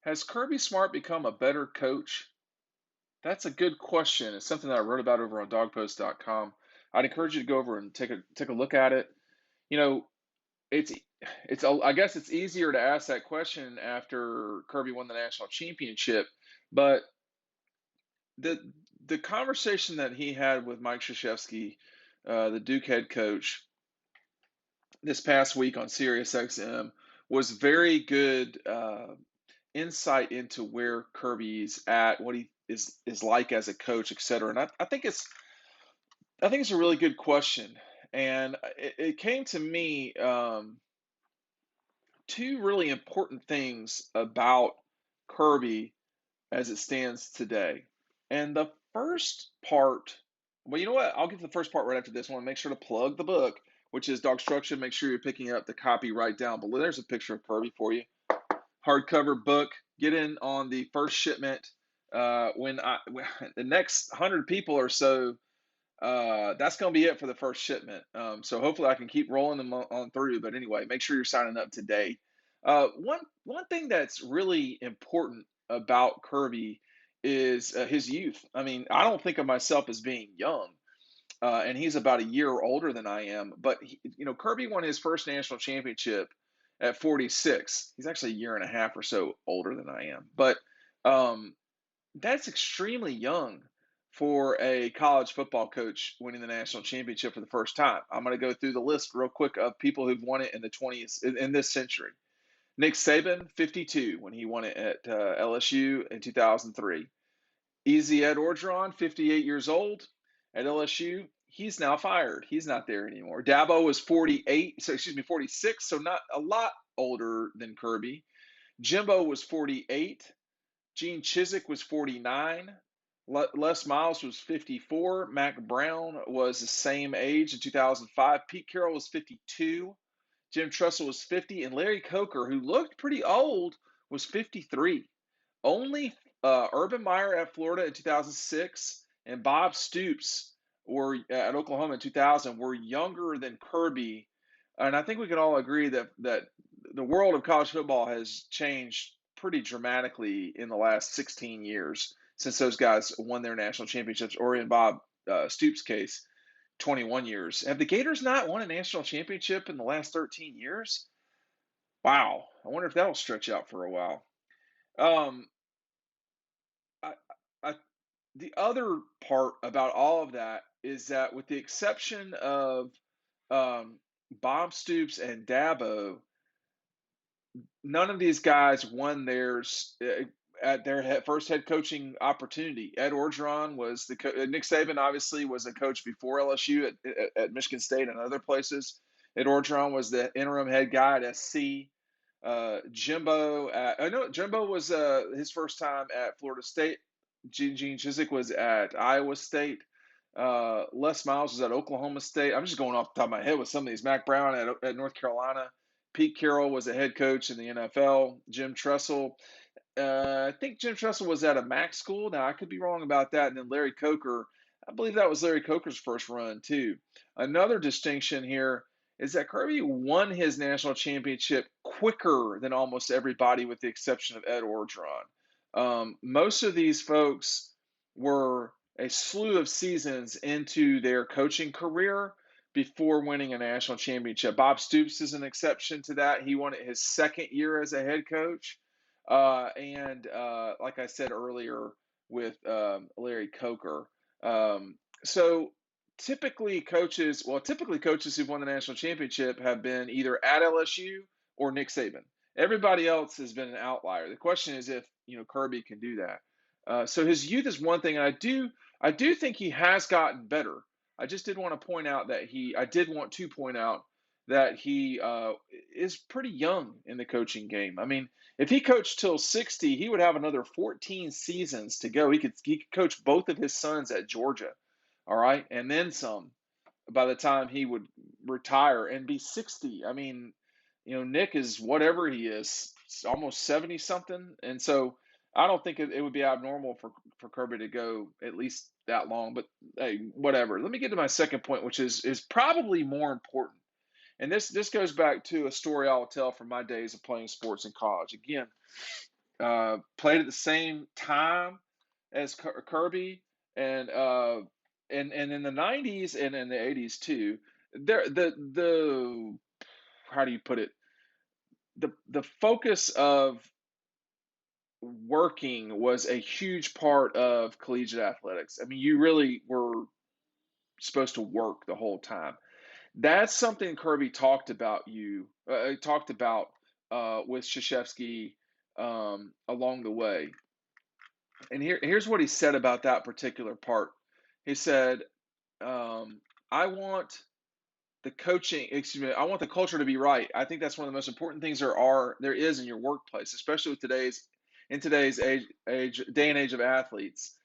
Has Kirby Smart become a better coach? That's a good question. It's something that I wrote about over on dogpost.com. I'd encourage you to go over and take a look at it. You know, it's I guess it's easier to ask that question after Kirby won the national championship, but the the conversation that he had with Mike Krzyzewski, the Duke head coach, this past week on SiriusXM was very good insight into where Kirby's at, what he is like as a coach, et cetera. And I think it's a really good question, and it came to me two really important things about Kirby as it stands today. And the first part, well, you know what? I'll get to the first part right after this. I want to make sure to plug the book, which is DAWGSTRUCTION. Make sure you're picking up the copy right down below. There's a picture of Kirby for you. Hardcover book. Get in on the first shipment. When the next 100 people or so, that's going to be it for the first shipment. So hopefully I can keep rolling them on through. But anyway, make sure you're signing up today. One thing that's really important about Kirby is his youth. I mean, I don't think of myself as being young, and he's about a year older than I am. But Kirby won his first national championship at 46. He's actually a year and a half or so older than I am. But um, that's extremely young for a college football coach winning the national championship for the first time. I'm going to go through the list real quick of people who've won it in the 20s in this century. Nick Saban, 52, when he won it at LSU in 2003. Easy Ed Orgeron, 58 years old at LSU. He's now fired. He's not there anymore. Dabo was 46, so not a lot older than Kirby. Jimbo was 48. Gene Chizik was 49. Les Miles was 54. Mac Brown was the same age in 2005. Pete Carroll was 52. Jim Tressel was 50. And Larry Coker, who looked pretty old, was 53. Only Urban Meyer at Florida in 2006 and Bob Stoops were at Oklahoma in 2000 were younger than Kirby. And I think we can all agree that the world of college football has changed pretty dramatically in the last 16 years since those guys won their national championships, or in Bob Stoops' case, 21 years. Have the Gators not won a national championship in the last 13 years? Wow. I wonder if that'll stretch out for a while. Um, I, I, the other part about all of that is that, with the exception of um, Bob Stoops and Dabo, none of these guys won theirs at their first head coaching opportunity. Ed Orgeron was Nick Saban obviously was a coach before LSU at Michigan State and other places. Ed Orgeron was the interim head guy at SC. Jimbo was his first time at Florida State. Gene Chizik was at Iowa State. Les Miles was at Oklahoma State. I'm just going off the top of my head with some of these. Mac Brown at North Carolina. Pete Carroll was a head coach in the NFL. Jim Tressel, I think Jim Tressel was at a MAC school. Now, I could be wrong about that. And then Larry Coker, I believe that was Larry Coker's first run, too. Another distinction here is that Kirby won his national championship quicker than almost everybody, with the exception of Ed Orgeron. Most of these folks were a slew of seasons into their coaching career before winning a national championship. Bob Stoops is an exception to that. He won it his second year as a head coach. And like I said earlier with Larry Coker. So typically coaches who've won the national championship have been either at LSU or Nick Saban. Everybody else has been an outlier. The question is if Kirby can do that. So his youth is one thing. And I do think he has gotten better. I did want to point out that he is pretty young in the coaching game. I mean, if he coached till 60, he would have another 14 seasons to go. He could coach both of his sons at Georgia, all right, and then some by the time he would retire and be 60. I mean, Nick is whatever he is, almost 70 something. And so I don't think it would be abnormal for Kirby to go at least that long. But hey, whatever. Let me get to my second point, which is probably more important. And this goes back to a story I'll tell from my days of playing sports in college. Again, played at the same time as Kirby, and and in the '90s and in the '80s too. The how do you put it? The focus of working was a huge part of collegiate athletics. I mean, you really were supposed to work the whole time. That's something Kirby talked about with Krzyzewski along the way. And here's what he said about that particular part. He said, "I want I want the culture to be right. I think that's one of the most important things there is in your workplace, especially with today's day and age of athletes.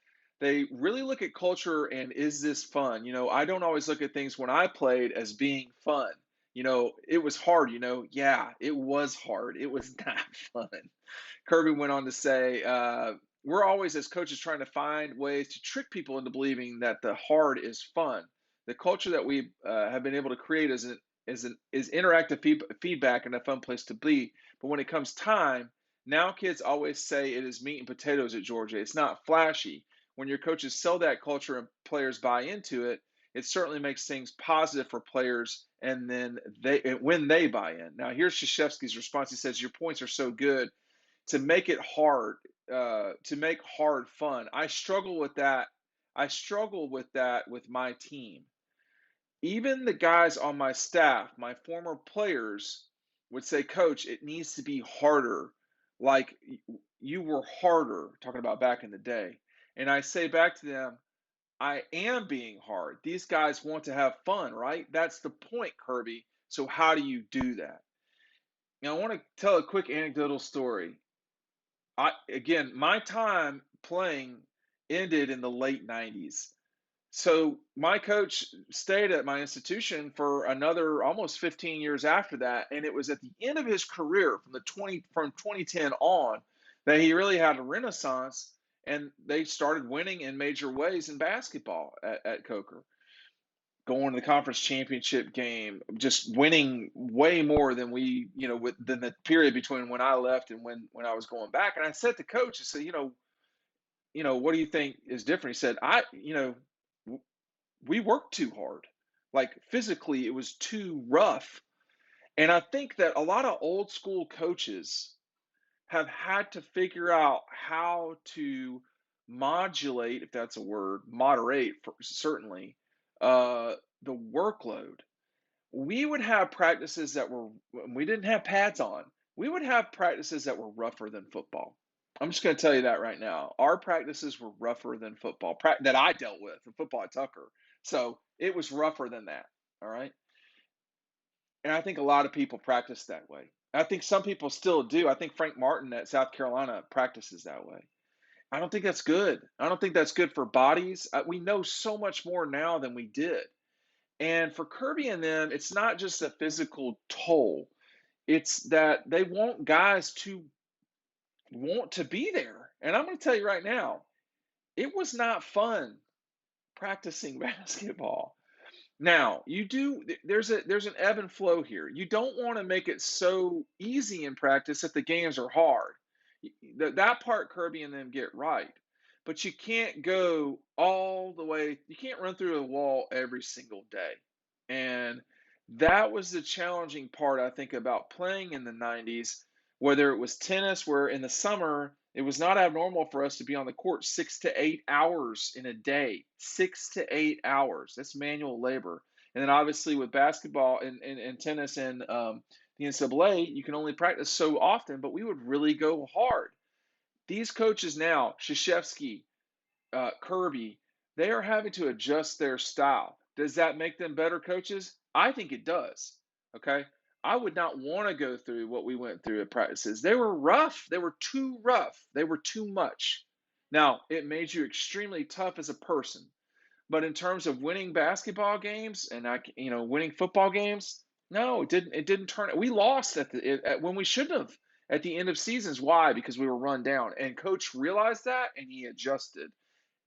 They really look at culture and is this fun? I don't always look at things when I played as being fun. It was hard, yeah, it was hard. It was not fun." Kirby went on to say, "We're always, as coaches, trying to find ways to trick people into believing that the hard is fun. The culture that we have been able to create is interactive feedback and a fun place to be. But when it comes time, now kids always say it is meat and potatoes at Georgia. It's not flashy. When your coaches sell that culture and players buy into it, it certainly makes things positive for players. And then when they buy in. Now, here's Krzyzewski's response. He says, "Your points are so good. To make it hard, to make hard fun. I struggle with that. I struggle with that with my team. Even the guys on my staff, my former players, would say, 'Coach, it needs to be harder. Like you were harder,' talking about back in the day. And I say back to them, I am being hard. These guys want to have fun, right? That's the point, Kirby. So how do you do that?" Now, I want to tell a quick anecdotal story. Again, my time playing ended in the late '90s. So my coach stayed at my institution for another almost 15 years after that, and it was at the end of his career from 2010 on that he really had a renaissance, and they started winning in major ways in basketball at Coker, going to the conference championship game, just winning way more than than the period between when I left and when I was going back. And I said to coach, I said, what do you think is different? He said, we worked too hard. Like physically, it was too rough. And I think that a lot of old school coaches have had to figure out how to modulate, if that's a word, moderate, certainly, the workload. We would have practices that were, when we didn't have pads on, we would have practices that were rougher than football. I'm just going to tell you that right now. Our practices were rougher than football that I dealt with in football at Tucker. So it was rougher than that. All right. And I think a lot of people practice that way. I think some people still do. I think Frank Martin at South Carolina practices that way. I don't think that's good. I don't think that's good for bodies. We know so much more now than we did. And for Kirby and them, it's not just a physical toll. It's that they want guys to want to be there. And I'm going to tell you right now, it was not fun practicing basketball. Now, there's an ebb and flow here. You don't want to make it so easy in practice that the games are hard. That part Kirby and them get right. But you can't go all the way, you can't run through a wall every single day. And that was the challenging part, I think, about playing in the '90s, whether it was tennis, where in the summer it was not abnormal for us to be on the court 6 to 8 hours in a day. 6 to 8 hours. That's manual labor. And then obviously with basketball and tennis and the NCAA, you can only practice so often, but we would really go hard. These coaches now, Krzyzewski, Kirby, they are having to adjust their style. Does that make them better coaches? I think it does. Okay. I would not want to go through what we went through at practices. They were rough. They were too rough. They were too much. Now, it made you extremely tough as a person. But in terms of winning basketball games and winning football games, no, it didn't. It didn't turn. We lost when we shouldn't have at the end of seasons. Why? Because we were run down. And coach realized that and he adjusted.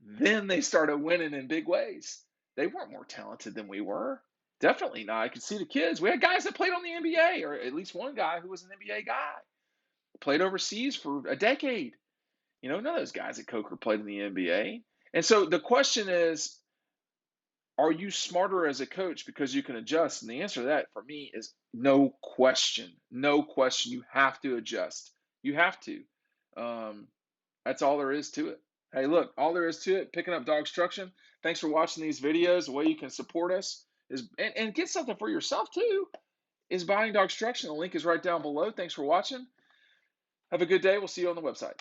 Then they started winning in big ways. They weren't more talented than we were. Definitely not. I could see the kids. We had guys that played on the NBA, or at least one guy who was an NBA guy. played overseas for a decade. None of those guys at Coker played in the NBA. And so the question is, are you smarter as a coach because you can adjust? And the answer to that for me is no question. No question. You have to adjust. You have to. Um, that's all there is to it. Hey, look, all there is to it, picking up DAWGSTRUCTION. Thanks for watching these videos. The way you can support us is, and get something for yourself too, is buying DAWGSTRUCTION. The link is right down below. Thanks for watching. Have a good day. We'll see you on the website.